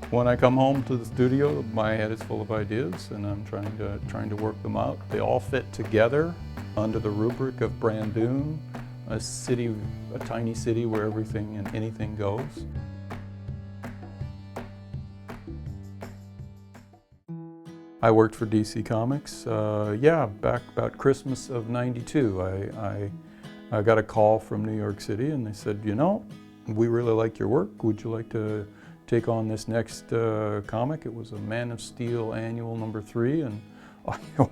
When I come home to the studio, my head is full of ideas, and I'm trying to work them out. They all fit together under the rubric of Brandoon, a city, a tiny city where everything and anything goes. I worked for DC Comics, back about Christmas of '92. I got a call from New York City, and they said, you know, we really like your work. Would you like to take on this next comic? It was a Man of Steel annual #3, and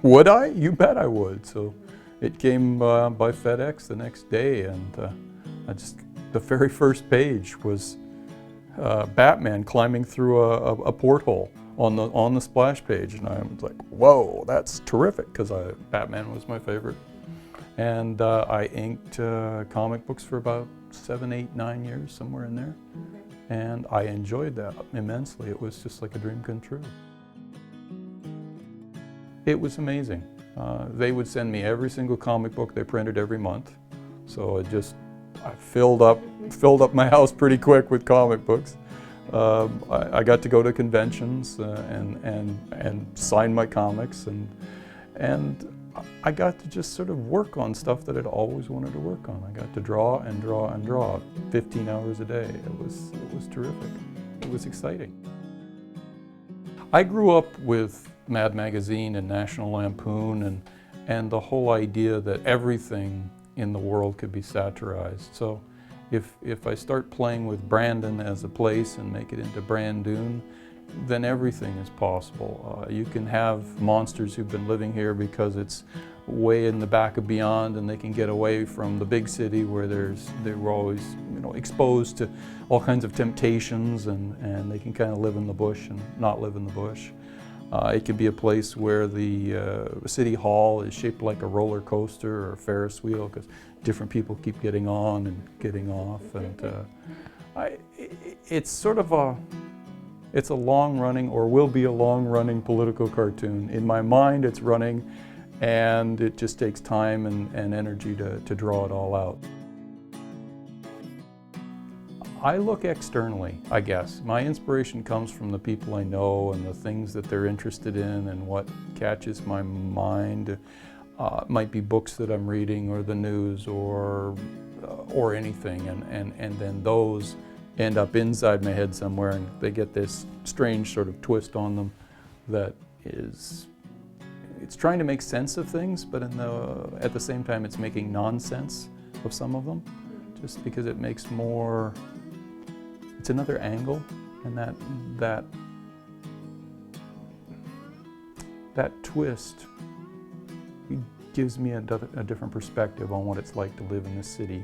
would I? You bet I would. So it came by FedEx the next day, and the very first page was Batman climbing through a porthole on the splash page, and I was like, whoa, that's terrific, because Batman was my favorite. And I inked comic books for about 7, 8, 9 years, somewhere in there. And I enjoyed that immensely. It was just like a dream come true. It was amazing. They would send me every single comic book they printed every month. So I filled up my house pretty quick with comic books. I got to go to conventions and sign my comics, and I got to just sort of work on stuff that I'd always wanted to work on. I got to draw and draw and draw 15 hours a day. It was terrific. It was exciting. I grew up with Mad Magazine and National Lampoon and the whole idea that everything in the world could be satirized. So if I start playing with Brandon as a place and make it into Brandoon, then everything is possible. You can have monsters who've been living here because it's way in the back of beyond, and they can get away from the big city where they were always, exposed to all kinds of temptations, and they can kind of live in the bush and not live in the bush. It could be a place where the city hall is shaped like a roller coaster or a Ferris wheel, because different people keep getting on and getting off, and it's sort of it's a long-running, or will be a long-running, political cartoon. In my mind, it's running, and it just takes time and energy to draw it all out. I look externally, I guess. My inspiration comes from the people I know and the things that they're interested in and what catches my mind. It might be books that I'm reading, or the news, or anything, and then those end up inside my head somewhere, and they get this strange sort of twist on them that it's trying to make sense of things, but at the same time it's making nonsense of some of them, just because it makes it's another angle, and that twist gives me a different perspective on what it's like to live in this city.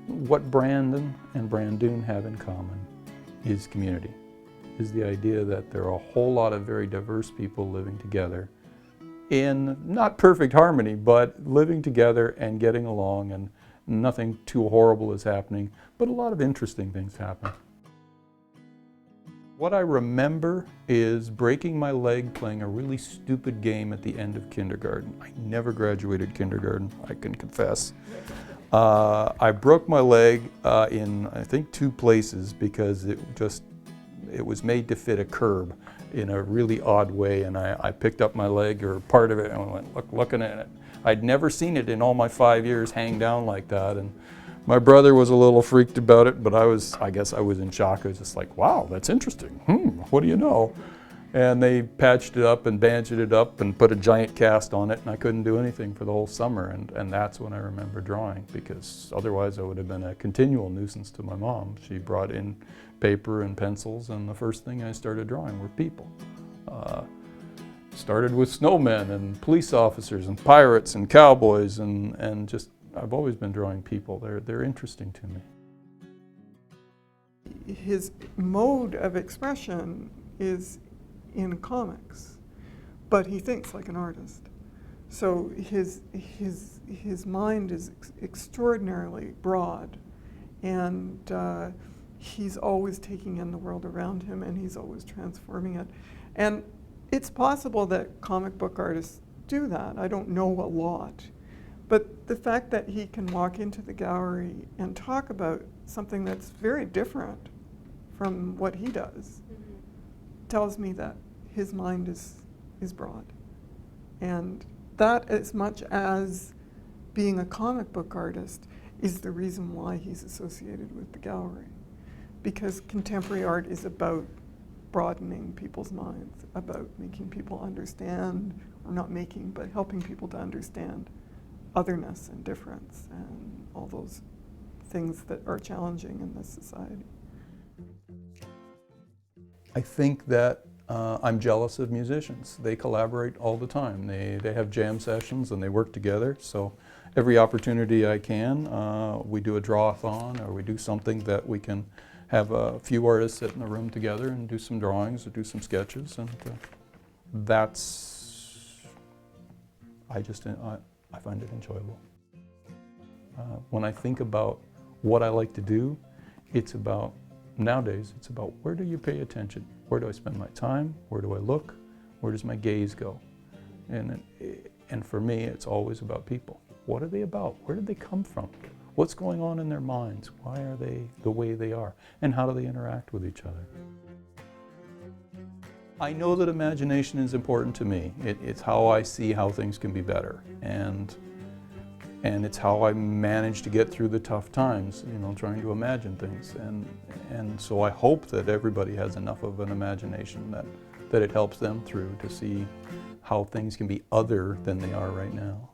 What Brandon and Brandoon have in common is community, is the idea that there are a whole lot of very diverse people living together in not perfect harmony, but living together and getting along, and nothing too horrible is happening, but a lot of interesting things happen. What I remember is breaking my leg playing a really stupid game at the end of kindergarten. I never graduated kindergarten, I can confess. I broke my leg in, I think, 2 places, because it was made to fit a curb in a really odd way, and I picked up my leg, or part of it, and I went looking at it. I'd never seen it in all my 5 years hang down like that, and my brother was a little freaked about it, but I guess I was in shock. I was just like, wow, that's interesting. What do you know? And they patched it up and bandaged it up and put a giant cast on it, and I couldn't do anything for the whole summer, and that's when I remember drawing, because otherwise I would have been a continual nuisance to my mom. She brought in paper and pencils, and the first thing I started drawing were people. Started with snowmen and police officers and pirates and cowboys, and just, I've always been drawing people. They're interesting to me. His mode of expression is in comics, but he thinks like an artist. So his mind is extraordinarily broad, and he's always taking in the world around him, and he's always transforming it. And it's possible that comic book artists do that. I don't know a lot. But the fact that he can walk into the gallery and talk about something that's very different from what he does tells me that his mind is broad. And that, as much as being a comic book artist, is the reason why he's associated with the gallery. Because contemporary art is about broadening people's minds, about making people understand, or not making, but helping people to understand otherness and difference and all those things that are challenging in this society. I think that I'm jealous of musicians. They collaborate all the time. They have jam sessions and they work together. So every opportunity I can, we do a draw-a-thon, or we do something that we can have a few artists sit in a room together and do some drawings or do some sketches, and that's, I find it enjoyable. When I think about what I like to do, it's about, nowadays, it's about where do you pay attention? Where do I spend my time? Where do I look? Where does my gaze go? And for me, it's always about people. What are they about? Where did they come from? What's going on in their minds? Why are they the way they are? And how do they interact with each other? I know that imagination is important to me. It's how I see how things can be better. And it's how I manage to get through the tough times, you know, trying to imagine things. And so I hope that everybody has enough of an imagination that it helps them through to see how things can be other than they are right now.